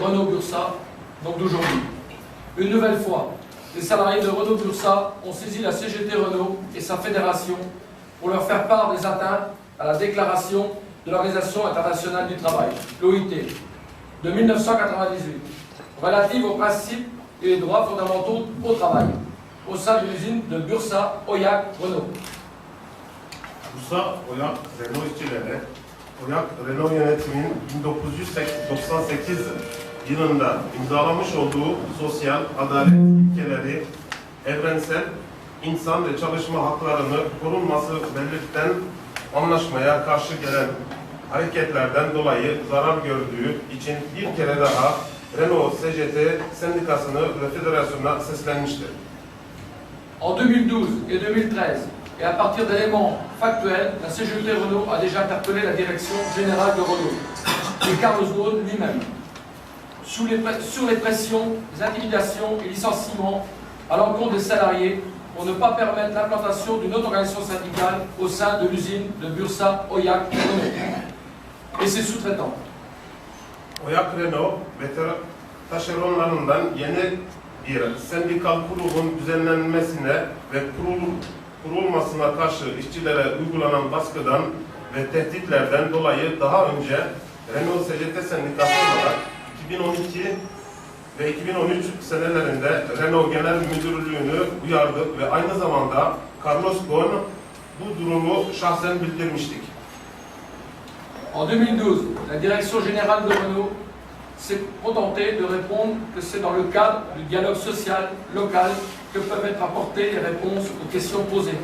Renault-Bursa, donc d'aujourd'hui. Une nouvelle fois, les salariés de Renault-Bursa ont saisi la CGT Renault et sa fédération pour leur faire part des atteintes à la déclaration de l'Organisation internationale du travail, l'OIT, de 1998, relative aux principes et les droits fondamentaux au travail, au sein de l'usine de Bursa Oyak Renault. Bursa Oyak Renault işçileri, Oyak Renault yönetiminin 1998 yılında imzalamış olduğu sosyal adalet ilkeleri, evrensel insan ve çalışma haklarını korunması belirten anlaşmaya karşı gelen hareketlerden dolayı zarar gördüğü için bir kere daha Renault CGT sendikasını ve federasyonuna seslenmiştir. En 2012 et 2013, et à partir d'éléments factuels, la CGT Renault a déjà interpellé la direction générale de Renault et Carlos Ghosn lui-même sur les pressions, les intimidations et licenciements à l'encontre des salariés pour ne pas permettre l'implantation d'une autre organisation syndicale au sein de l'usine de Bursa Oyak Renault et ses sous-traitants. Oyak Renault ve taşeronlarından yeni bir sendikal kurulun düzenlenmesine ve kurulmasına karşı işçilere uygulanan baskıdan ve tehditlerden dolayı daha önce Renault CGT sendikası olarak 2012 ve 2013 senelerinde Renault Genel Müdürlüğü'nü uyardı ve aynı zamanda Carlos Ghosn bu durumu şahsen bildirmiştik. En 2012, la direction générale de Renault s'est contentée de répondre que c'est dans le cadre du dialogue social local que peuvent être apportées les réponses aux questions posées.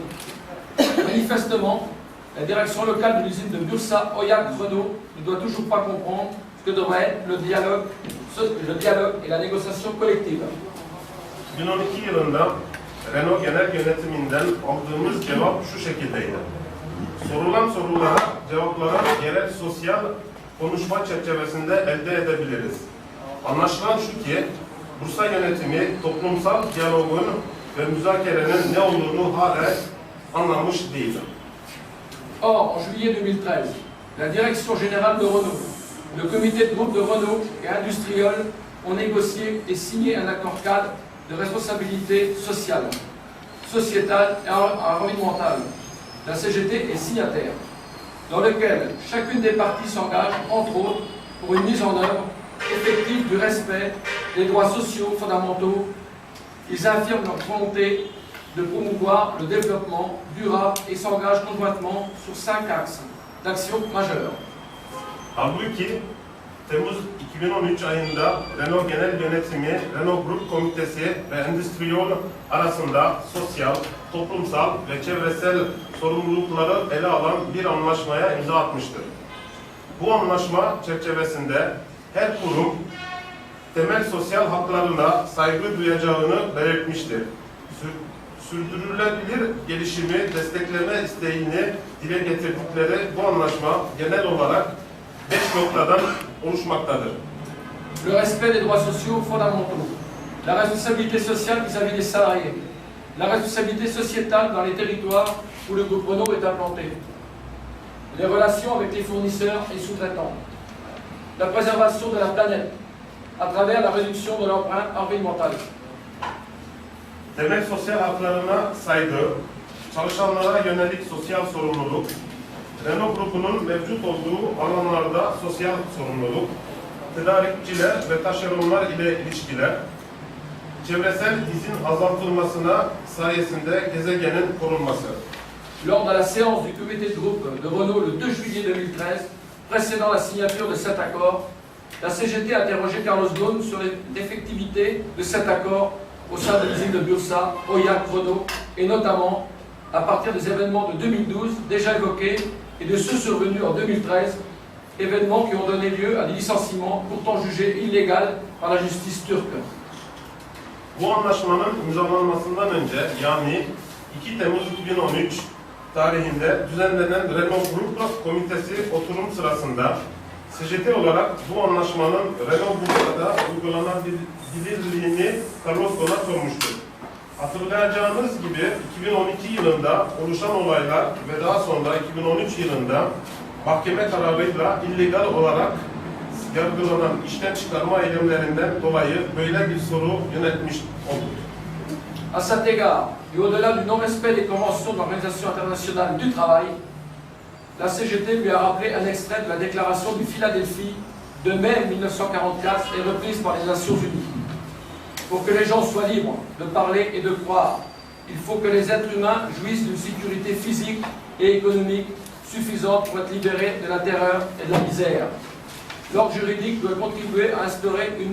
Manifestement, la direction locale de l'usine de Bursa Oyak Renault ne doit toujours pas comprendre ce que devrait être le dialogue et la négociation collective. 2012 yılında Renault Genel Yönetiminden aldığımız cevap şu şekildeydi. Sorulan sorulara cevaplara yerel sosyal konuşma çerçevesinde elde edebiliriz. Anlaşılan şu ki Bursa yönetimi toplumsal diyalogun ve müzakerenin ne olduğunu hala anlamış değil. Or, en juillet 2013, la direction générale de Renault, le comité de groupe de Renault et Industriol ont négocié et signé un accord cadre de responsabilité sociale, sociétale et environnementale. La CGT est signataire, dans lequel chacune des parties s'engage, entre autres, pour une mise en œuvre effective du respect des droits sociaux fondamentaux. Ils affirment leur volonté de promouvoir le développement durable et s'engagent conjointement sur 5 axes d'action majeure. Halbuki Temmuz 2013 ayında Renault Genel Yönetimi, Renault Grup Komitesi ve Endüstriyol arasında sosyal, toplumsal ve çevresel sorumlulukları ele alan bir anlaşmaya imza atmıştır. Bu anlaşma çerçevesinde her kurum temel sosyal haklarına saygı duyacağını belirtmiştir. Sürdürülebilir gelişimi destekleme isteğini dile getirdikleri bu anlaşma genel olarak 5 noktadan oluşmaktadır. Le respect des droits sociaux fondamentaux, la responsabilité sociale vis-à-vis des salariés, la responsabilité sociétale dans les territoires où le groupe Renault est implanté, les relations avec les fournisseurs et sous-traitants, la préservation de la planète à travers la réduction de l'empreinte environnementale. Temel sosyal haklarına saygı, çalışanlara yönelik sosyal sorumluluk, Renault Grupu'nun mevcut olduğu alanlarda sosyal sorumluluk, tedarikçiler ve taşeronlar ile ilişkiler, çevresel izin azaltılmasına sayesinde gezegenin korunması. Lors de la séance du comité de groupe de Renault le 2 juillet 2013, précédant la signature de cet accord, la CGT a interrogé Carlos Ghosn sur l'effectivité de cet accord au sein de l'usine de Bursa, Oyak Renault, et notamment à partir des événements de 2012 déjà évoqués et de ceux survenus en 2013, événements qui ont donné lieu à des licenciements pourtant jugés illégaux par la justice turque. Bu anlaşmanın imzalanmasından önce yani 2 Temmuz 2013 tarihinde düzenlenen Renault Grup Komitesi oturum sırasında CGT olarak bu anlaşmanın Renault Bursa'da uygulanabilirliğini Carlos Ghosn'a sormuştur. Hatırlayacağınız gibi 2012 yılında oluşan olaylar ve daha sonra 2013 yılında mahkeme kararıyla illegal olarak yargılanan işten çıkarma eylemlerinden dolayı böyle bir soru yönetmiş olduk. À cet égard, et au-delà du non-respect des conventions de l'Organisation internationale du travail, la CGT lui a rappelé un extrait de la déclaration de Philadelphie de mai 1944 et reprise par les Nations Unies. Pour que les gens soient libres de parler et de croire, il faut que les êtres humains jouissent d'une sécurité physique et économique suffisante pour être libérés de la terreur et de la misère. L'ordre juridique doit contribuer à instaurer une